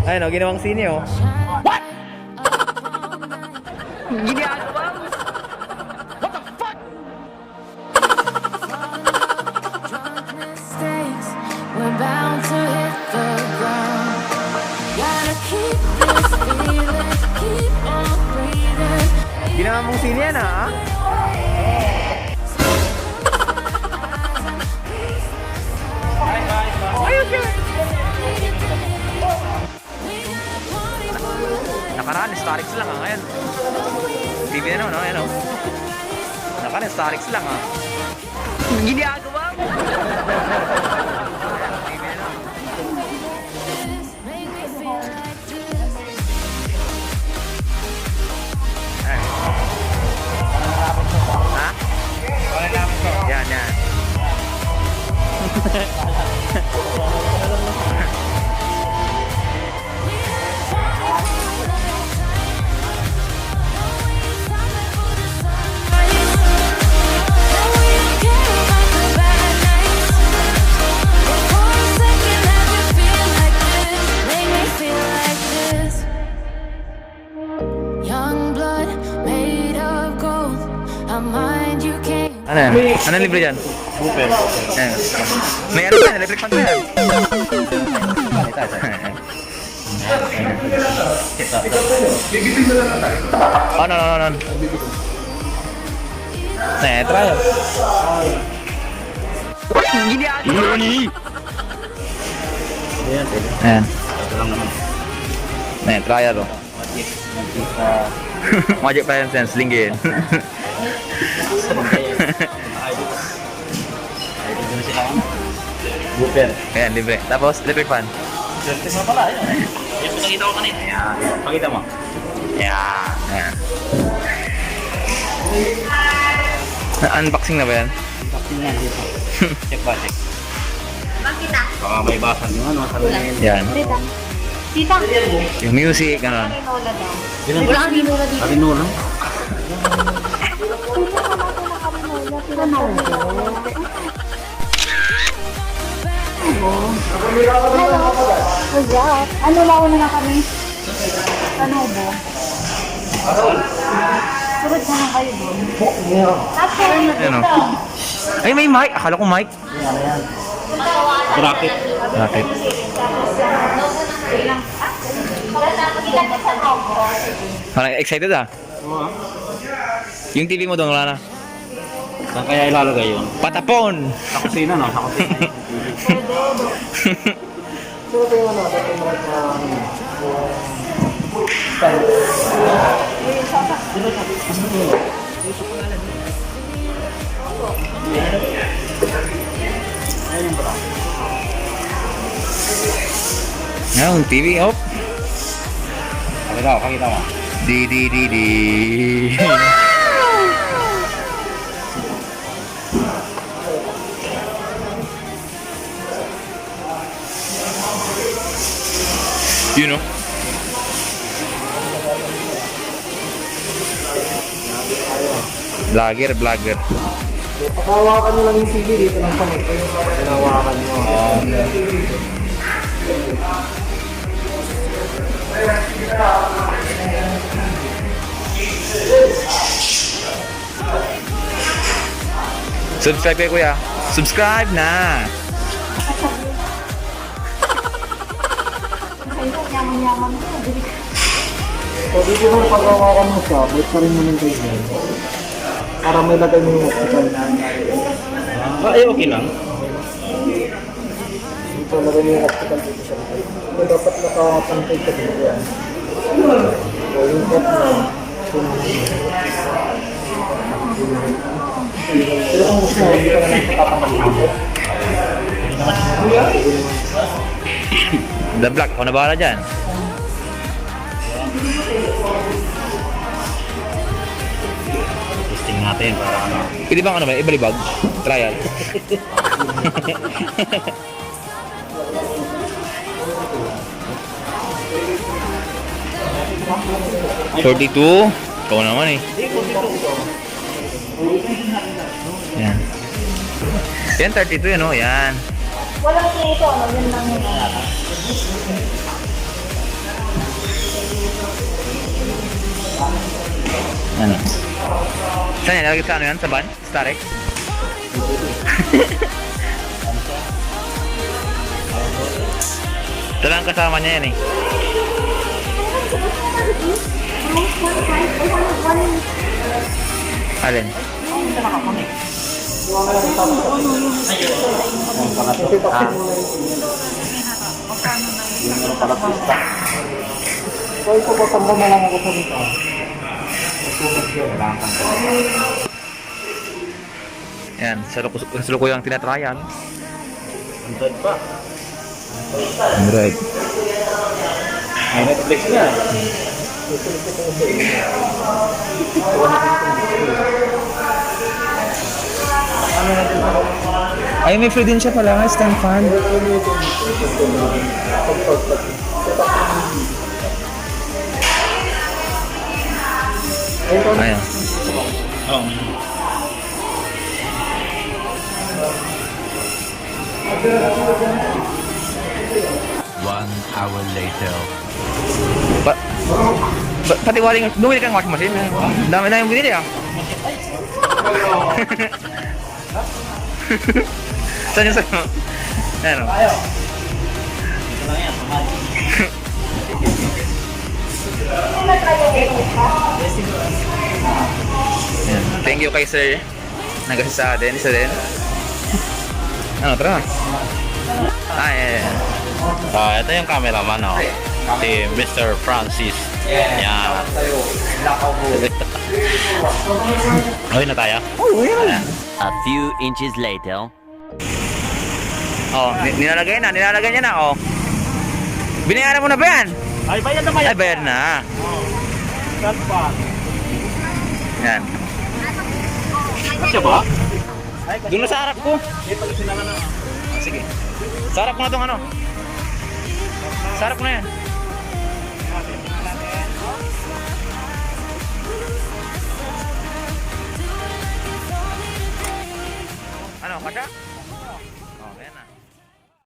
Ayun o, ginawang sini o. What? Ginagawa mo? What the fuck? We're bound to hit the ground. Gotta keep this feeling, keep on breathing. Ginawa mong sini yan ha? Nakaraan, Starix lang ha ngayon. TV na naman, ayan o. Nakaraan, Starix lang ha. Ginagawa mo? TV na naman. Make me feel like this. Ayan. Ha? Yan, yan. Ano yan? Anong libre dyan? Buper. Ayan. May ano yan? Electric fan ba yan? Ano? Try yan. Ginagawa. Ayan. Trial o. Magic pa yan sense, linggin. Buper. Ayan, libre. Tapos, electric fan. Swerte mo pala. Yan pinakita ko kanina. Ayan. Pakita mo. Ayan. Unboxing na ba yan? Unboxing na dito. Check ba, check. Makita. Baka may basan yung ano. Yan. Tita. Yung music, gano'n. Pinola daw. Bilang Diba ang Pinola dito? Karino lang. Hello. What's up? Ano lawan na kami? Ano ba? Surod na lang kayo doon. Tapos, Ayan o. Ay, may mic. Akala ko mic. Bracket. Bakit? Parang excited ah. Oo. Yung TV mo doon, wala na. Saan kaya ilalagay yun? Patapon! Sa kusina, no? Sa kusina. Yung TV, oh. Pakita mo. Di. You know? Vlogger. Pakawakan nyo lang yung TV dito ng pangit. Pinawakan nyo. Subscribe kayo, kuya. Subscribe na! yaman-yaman ko. So dito nung pagawakan mo siya, wait pa rin mo ng ganyan. Para may lagay mo yung optical na. Ay, okay lang. Dito lagay mo yung optical dito siya. So dapat nakapantay ka dito yan. So yung off na. Pero kung gusto mo, hindi ka na nakapantay. The Black, ako na bahala dyan. Testing natin para ano. Pwede bang ano ba? Ibalibag? Trial. $42. Ikaw naman eh. Yan. Yan, 32 yun, oh. Yan. Walang dito, ano, yun lang yun. Saan yan? Nalagay sa ano yan? Sa van? Starex? Ito lang kasama niya yan eh. Alin? So ito po, tanda na lang ako sa dito. Yan, sa luko yung tinatryan. Android pa. Android. May Netflix na. Ay, may free din siya pala, stand fan. Ayan. Oo. One hour later. Patiwaling, bumili kang washing machine. Dami na yung binili ah. Saan yung sa'yo? Ayan o. Ayan. Thank you kay sir. Nagasi sa atin, isa din. Ano, tara. Ayan. Ito yung cameraman, oh. Si Mr. Francis. Yan. Okay na tayo? Ayan. A few inches later. Oh, nilalagay niya na, oh. Binayaran mo na ba yan? Ay, bayad na Ay, bayar na. Saan pa? Yan. Kasi ba? Doon na sa harap ko. Sige. Sa harap ko na itong ano. Sa harap ko na yan.